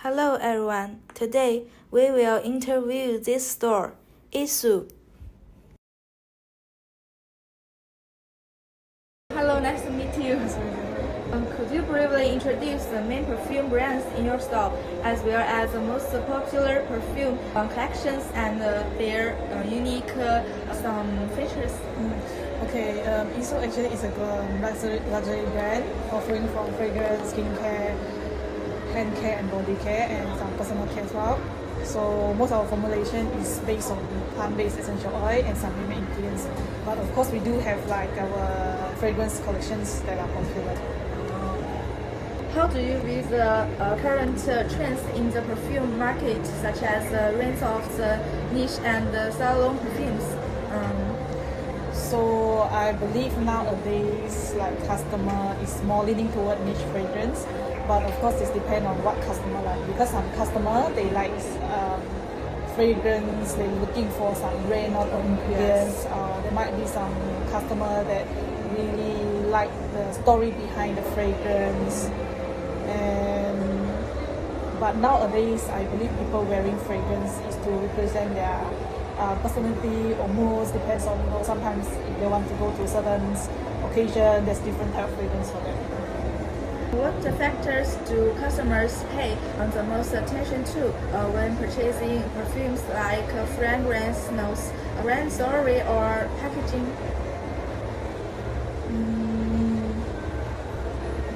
Hello everyone. Today we will interview this store, Isu. Hello, nice to meet you. Could you briefly introduce the main perfume brands in your store, as well as the most popular perfume collections and their unique some features? Okay, Iso actually is a luxury brand offering from fragrance, skincare, hand care and body care, and some personal care as well. So most of our formulation is based on plant-based essential oil and some human ingredients. But of course we do have like our fragrance collections that are popular. How do you view the current trends in the perfume market, such as the range of the niche and the salon perfumes? So I believe nowadays like customer is more leaning toward niche fragrance, but of course it depends on what customer like, because some customer they like fragrance, they're looking for some rare note or ingredients. There might be some customer that really like the story behind the fragrance. But nowadays I believe people wearing fragrance is to represent their personality or moods, depends on, sometimes if they want to go to a certain occasion, there's different type of fragrance for them. What factors do customers pay the most attention to when purchasing perfumes, like fragrance notes, brand story, or packaging?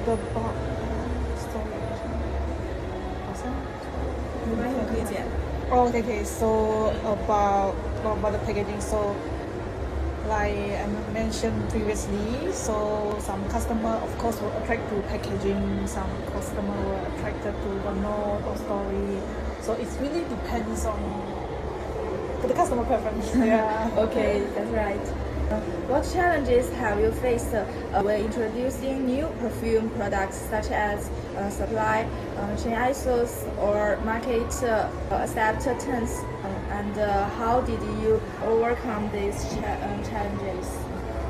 The story. Oh, okay. So about the packaging. So like I mentioned previously, so some customer of course will attract to packaging, some customer will attracted to the note or story. So it really depends on the customer preference. Yeah. Okay, that's right. What challenges have you faced when introducing new perfume products, such as supply chain issues or market acceptance, and how did you overcome these challenges?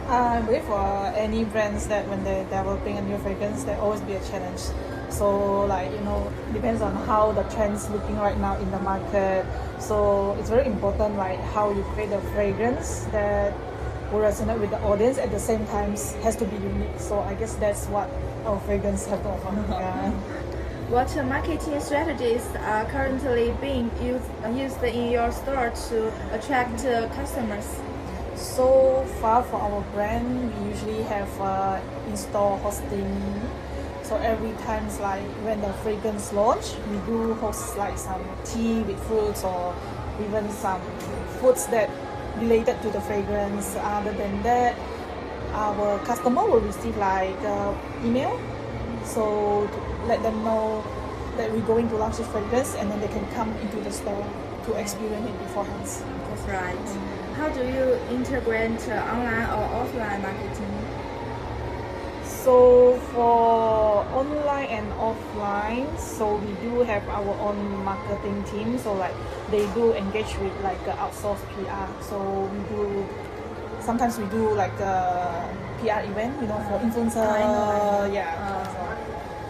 I believe for any brands that when they're developing a new fragrance, there always be a challenge. So like depends on how the trend's looking right now in the market. So it's very important like how you create a fragrance that will resonate with the audience, at the same time has to be unique. So I guess that's what our fragrance have to offer. Yeah. What marketing strategies are currently being used in your store to attract customers? So far for our brand, we usually have in-store hosting. So every time like when the fragrance launch, we do host like some tea with fruits or even some foods that related to the fragrance. Other than that, our customer will receive like email, so to let them know that we're going to launch this fragrance, and then they can come into the store to experience it beforehand. That's right. How do you integrate online or offline marketing? So for online and offline, so we do have our own marketing team. So like they do engage with like outsourced PR. So sometimes we do like a PR event, for influencer.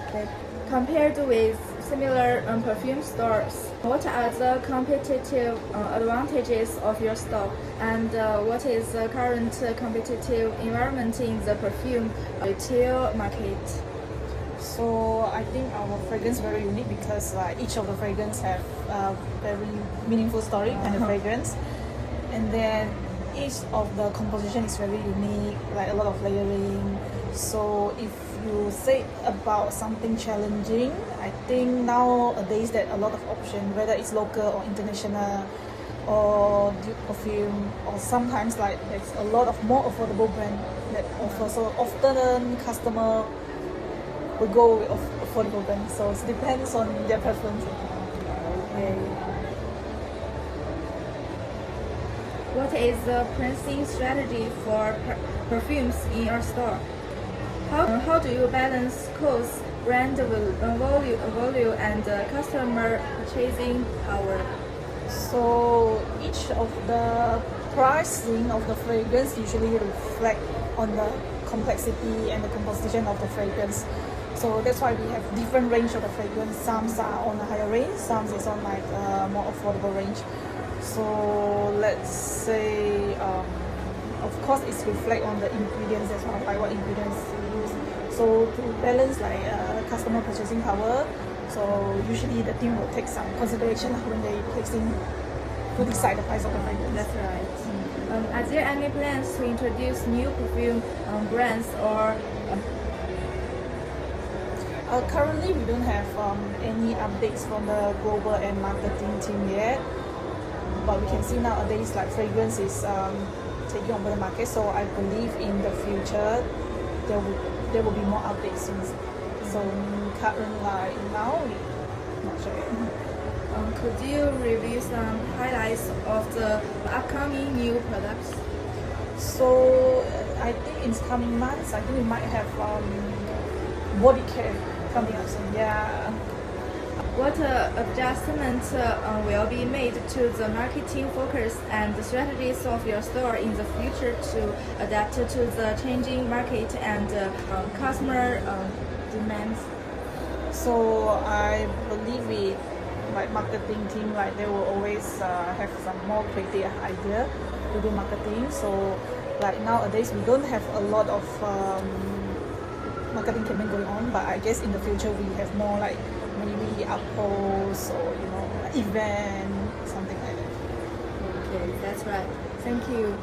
Okay. Compared with similar perfume stores, what are the competitive advantages of your store, and what is the current competitive environment in the perfume retail market? So I think our fragrance very unique because each of the fragrance have a very meaningful story kind of fragrance, and then each of the composition is very unique, like a lot of layering. So if you say about something challenging, I think nowadays that a lot of option, whether it's local or international or dupe perfume, or sometimes like there's a lot of more affordable brand that offer. So often customer will go with affordable brand. So it depends on their preference. Okay. What is the pricing strategy for perfumes in your store? How do you balance cost, brand value, and customer purchasing power? So each of the pricing of the fragrance usually reflect on the complexity and the composition of the fragrance. So that's why we have different range of the fragrance. Some are on a higher range, some is on like a more affordable range. So let's say, of course, it's reflect on the ingredients as well, like what ingredients you use. So to balance like customer purchasing power, so usually the team will take some consideration when they placing to decide the price of the fragrance. That's right. Are there any plans to introduce new perfume brands or? Currently, we don't have any updates from the global and marketing team yet. But we can see nowadays like fragrance is taking over the market. So I believe in the future there will be more updates soon. So currently, like now, not sure. Could you review some highlights of the upcoming new products? So I think in coming months, I think we might have body care coming up soon. Yeah. What adjustments will be made to the marketing focus and the strategies of your store in the future to adapt to the changing market and customer demands? So I believe we, like marketing team, like they will always have some more creative idea to do marketing. So like nowadays we don't have a lot of marketing campaign going on, but I guess in the future we have more like maybe outposts or event, something like that. Okay, that's right. Thank you.